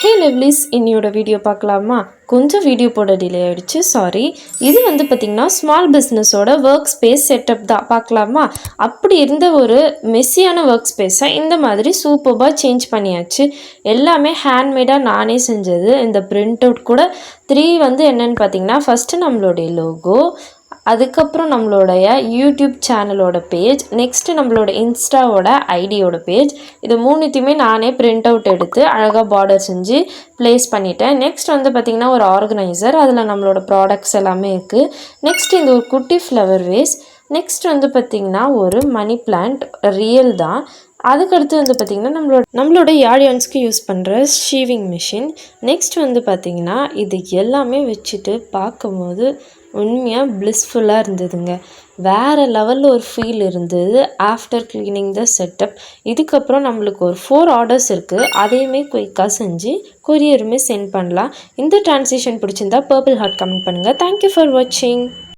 ஹே லெவ்லிஸ், இன்னையோட வீடியோ பார்க்கலாமா? கொஞ்சம் வீடியோ போட டிலே ஆகிடுச்சு, சாரி. இது பார்த்திங்கன்னா ஸ்மால் பிஸ்னஸோட ஒர்க் ஸ்பேஸ் செட்டப் தான். பார்க்கலாமா? அப்படி இருந்த ஒரு மெஸ்ஸியான ஒர்க் ஸ்பேஸை இந்த மாதிரி சூப்பராக சேஞ்ச் பண்ணியாச்சு. எல்லாமே ஹேண்ட்மேடாக நானே செஞ்சது. இந்த பிரிண்ட் அவுட் கூட 3 என்னென்னு பார்த்திங்கன்னா, ஃபஸ்ட்டு நம்மளுடைய லோகோ, அதுக்கப்புறம் நம்மளுடைய யூடியூப் சேனலோட பேஜ், நெக்ஸ்ட்டு நம்மளோட இன்ஸ்டாவோட ஐடியோட பேஜ், இது மூணுத்தையுமே நானே பிரிண்ட் அவுட் எடுத்து அழகாக பார்டர் செஞ்சு ப்ளேஸ் பண்ணிட்டேன். நெக்ஸ்ட் பார்த்திங்கன்னா ஒரு ஆர்கனைசர், அதில் நம்மளோட ப்ராடக்ட்ஸ் எல்லாமே இருக்குது. நெக்ஸ்ட் இந்த ஒரு குட்டி ஃப்ளவர் வேஸ், நெக்ஸ்ட் பார்த்திங்கன்னா ஒரு மணி பிளான்ட் ரியல் தான். அதுக்கடுத்து பார்த்திங்கன்னா நம்மளோட யாழியான்ஸ்க்கு யூஸ் பண்ணுற ஷீவிங் மிஷின். நெக்ஸ்ட் பார்த்திங்கன்னா இது எல்லாமே வச்சுட்டு பார்க்கும்போது உண்மையாக ப்ளிஸ்ஃபுல்லாக இருந்ததுங்க. வேறு லெவலில் ஒரு ஃபீல் இருந்தது ஆஃப்டர் க்ளீனிங் த செட்டப். இதுக்கப்புறம் நம்மளுக்கு ஒரு 4 ஆர்டர்ஸ் இருக்குது. அதையுமே குயிக்காக செஞ்சு கொரியருமே சென்ட் பண்ணலாம். இந்த ட்ரான்சிஷன் பிடிச்சிருந்தா பர்பிள் ஹார்ட் கமெண்ட் பண்ணுங்கள். தேங்க்யூ ஃபார் வாட்சிங்.